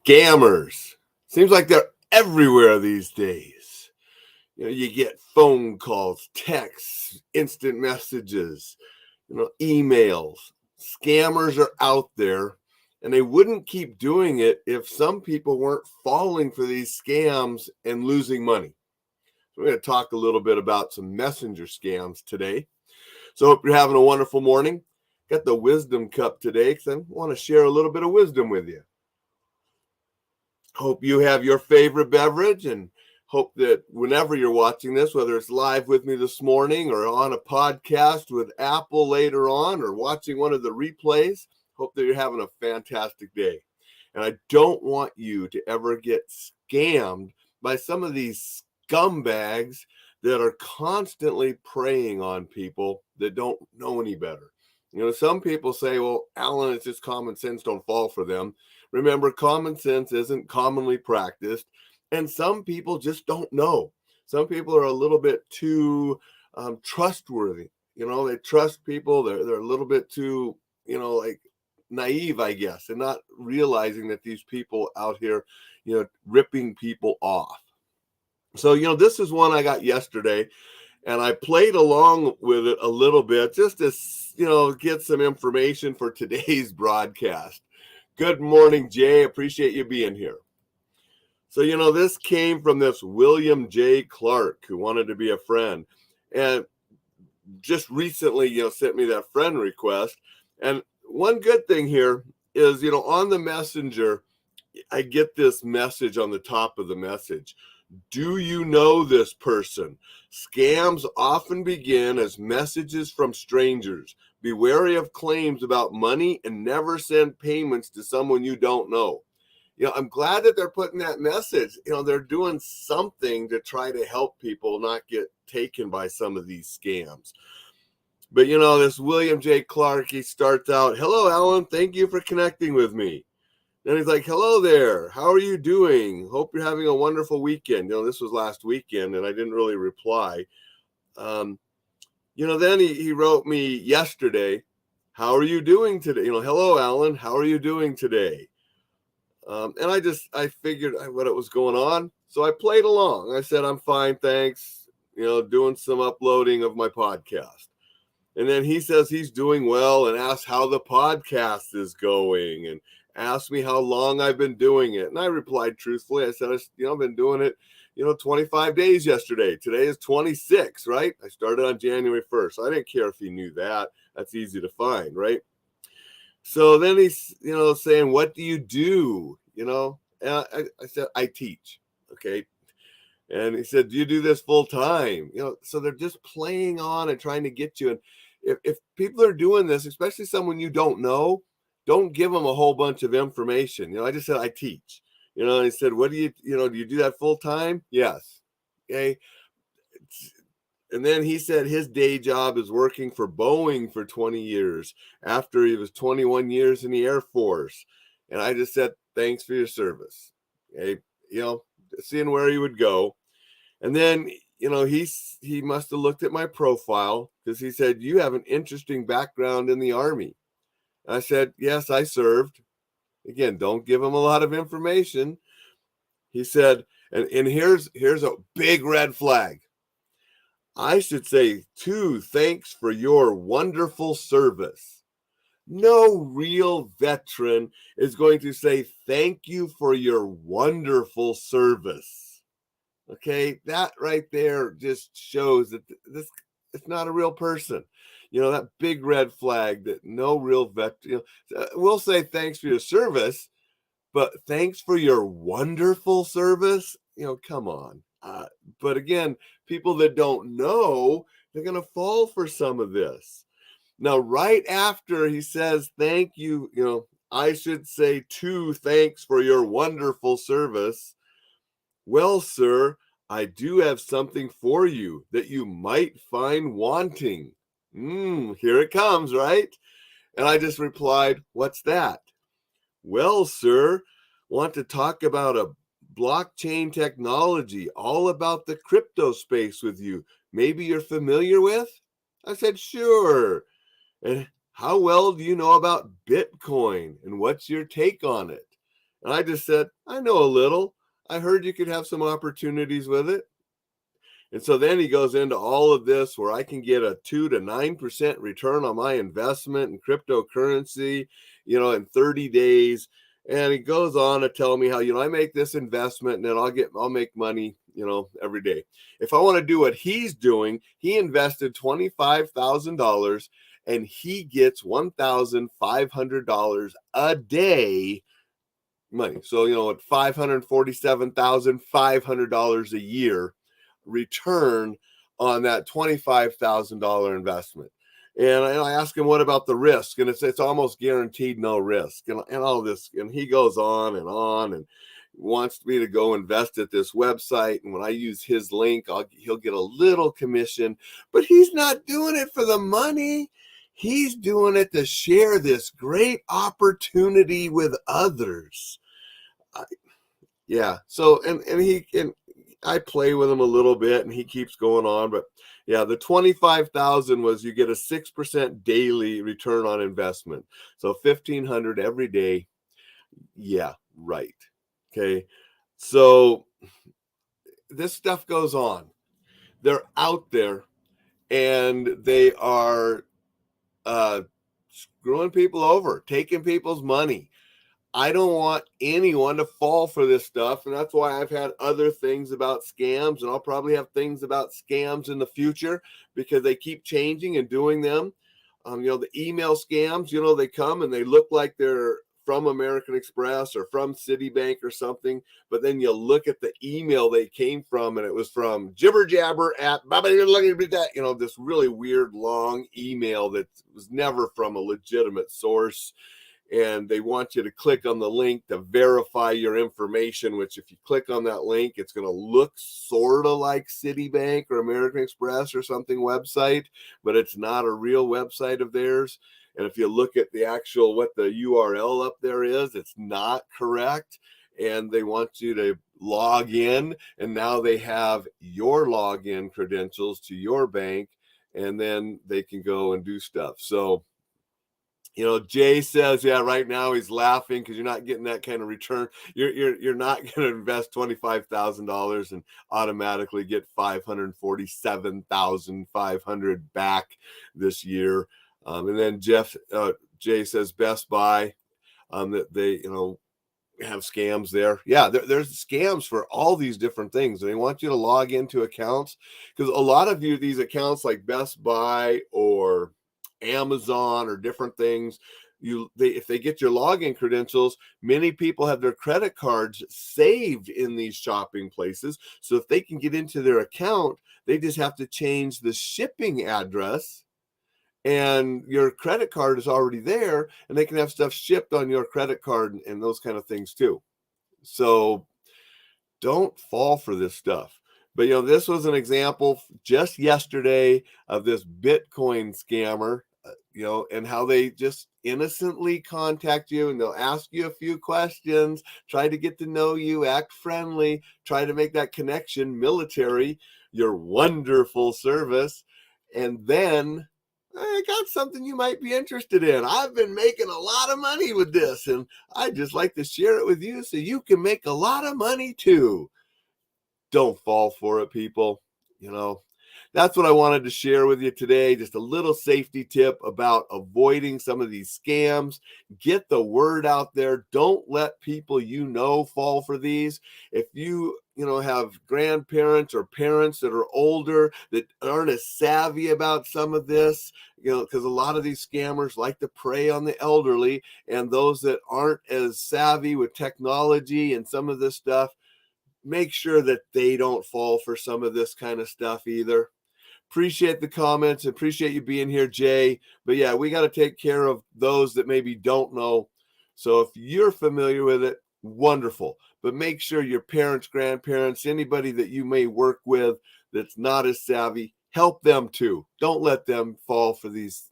Scammers. Seems like they're everywhere these days. You get phone calls, texts, instant messages, emails. Scammers are out there, and they wouldn't keep doing it if some people weren't falling for these scams and losing money. So we're going to talk a little bit about some messenger scams today. So hope you're having a wonderful morning. Got the wisdom cup today because I want to share a little bit of wisdom with you. Hope you have your favorite beverage, and hope that whenever you're watching this, whether it's live with me this morning or on a podcast with Apple later on or watching one of the replays, hope that you're having a fantastic day. And I don't want you to ever get scammed by some of these scumbags that are constantly preying on people that don't know any better. Some people say, well, Alan, it's just common sense, don't fall for them. Remember, common sense isn't commonly practiced, and some people just don't know. Some people are a little bit too trustworthy. They trust people. They're a little bit too, like naive, I guess, and not realizing that these people out here, ripping people off. So, this is one I got yesterday, and I played along with it a little bit just to, get some information for today's broadcast. Good morning, Jay. Appreciate you being here. So, this came from this William J. Clark who wanted to be a friend, and just recently, sent me that friend request. And one good thing here is, on the messenger, I get this message on the top of the message. Do you know this person? Scams often begin as messages from strangers. Be wary of claims about money and never send payments to someone you don't know. I'm glad that they're putting that message. They're doing something to try to help people not get taken by some of these scams. But, this William J. Clark, he starts out, hello, Alan, thank you for connecting with me. Then he's like, hello there. How are you doing? Hope you're having a wonderful weekend. This was last weekend, and I didn't really reply. Then he wrote me yesterday, how are you doing today? Hello, Alan, how are you doing today? And I figured what it was going on. So I played along. I said, I'm fine, thanks. Doing some uploading of my podcast. And then he says he's doing well and asks how the podcast is going and asked me how long I've been doing it. And I replied truthfully. I said, I've been doing it, 25 days yesterday. Today is 26, right? I started on January 1st. So I didn't care if he knew that. That's easy to find, right? So then he's, saying, what do you do? And I said, I teach. Okay. And he said, do you do this full time? So they're just playing on and trying to get you. And if people are doing this, especially someone you don't know, don't give them a whole bunch of information. I just said, I teach. And he said, what do you do that full time? Yes. Okay. And then he said his day job is working for Boeing for 20 years after he was 21 years in the Air Force. And I just said, thanks for your service. Okay. Seeing where he would go. And then, he must have looked at my profile because he said, you have an interesting background in the Army. I said, yes, I served. Again, don't give him a lot of information. He said, and here's a big red flag. I should say, too, thanks for your wonderful service. No real veteran is going to say, thank you for your wonderful service. Okay, that right there just shows that it's not a real person. That big red flag that no real veteran, we'll say thanks for your service, but thanks for your wonderful service, come on. But again, people that don't know, they're going to fall for some of this. Now, right after he says, thank you, I should say too, thanks for your wonderful service. Well, sir, I do have something for you that you might find wanting. Here it comes, right? And I just replied, what's that? Well, sir, want to talk about a blockchain technology, all about the crypto space with you. Maybe you're familiar with? I said, sure. And how well do you know about Bitcoin and what's your take on it? And I just said, I know a little. I heard you could have some opportunities with it. And so then he goes into all of this where I can get a 2 to 9% return on my investment in cryptocurrency, in 30 days. And he goes on to tell me how, I make this investment and then I'll make money, every day. If I want to do what he's doing, he invested $25,000 and he gets $1,500 a day money. So, at $547,500 a year return on that $25,000 investment. And I ask him, what about the risk? And it's almost guaranteed no risk and all this. And he goes on and wants me to go invest at this website. And when I use his link, he'll get a little commission, but he's not doing it for the money. He's doing it to share this great opportunity with others. Yeah. So, and I play with him a little bit and he keeps going on, but yeah, the 25,000 was you get a 6% daily return on investment. So 1,500 every day. Yeah, right. Okay. So this stuff goes on. They're out there and they are screwing people over, taking people's money. I don't want anyone to fall for this stuff. And that's why I've had other things about scams. And I'll probably have things about scams in the future because they keep changing and doing them. The email scams, they come and they look like they're from American Express or from Citibank or something. But then you look at the email they came from and it was from jibber jabber at, this really weird long email that was never from a legitimate source. And they want you to click on the link to verify your information, which if you click on that link, it's going to look sort of like Citibank or American Express or something website, but it's not a real website of theirs. And if you look at the actual, what the URL up there is, it's not correct. And they want you to log in. And now they have your login credentials to your bank, and then they can go and do stuff. So, Jay says, yeah, right now he's laughing because you're not getting that kind of return. You're not going to invest $25,000 and automatically get $547,500 back this year. And then Jay says Best Buy, that they, have scams there. Yeah, there's scams for all these different things. And they want you to log into accounts because a lot of these accounts like Best Buy or Amazon or different things, if they get your login credentials, many people have their credit cards saved in these shopping places. So if they can get into their account, they just have to change the shipping address and your credit card is already there and they can have stuff shipped on your credit card and those kind of things too. So don't fall for this stuff. But this was an example just yesterday of this Bitcoin scammer, and how they just innocently contact you and they'll ask you a few questions, try to get to know you, act friendly, try to make that connection, military, your wonderful service. And then I got something you might be interested in. I've been making a lot of money with this and I'd just like to share it with you so you can make a lot of money too. Don't fall for it, people. That's what I wanted to share with you today. Just a little safety tip about avoiding some of these scams. Get the word out there. Don't let people fall for these. If you have grandparents or parents that are older that aren't as savvy about some of this, because a lot of these scammers like to prey on the elderly and those that aren't as savvy with technology and some of this stuff, make sure that they don't fall for some of this kind of stuff either. Appreciate the comments. Appreciate you being here, Jay. But yeah, we got to take care of those that maybe don't know. So if you're familiar with it, wonderful. But make sure your parents, grandparents, anybody that you may work with that's not as savvy, help them too. Don't let them fall for these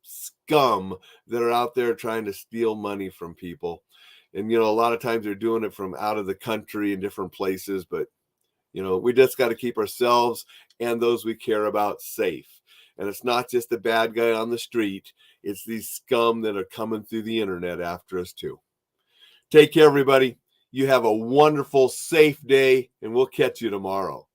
scum that are out there trying to steal money from people. And, a lot of times they're doing it from out of the country in different places, but we just got to keep ourselves and those we care about safe. And it's not just the bad guy on the street. It's these scum that are coming through the internet after us too. Take care, everybody. You have a wonderful, safe day, and we'll catch you tomorrow.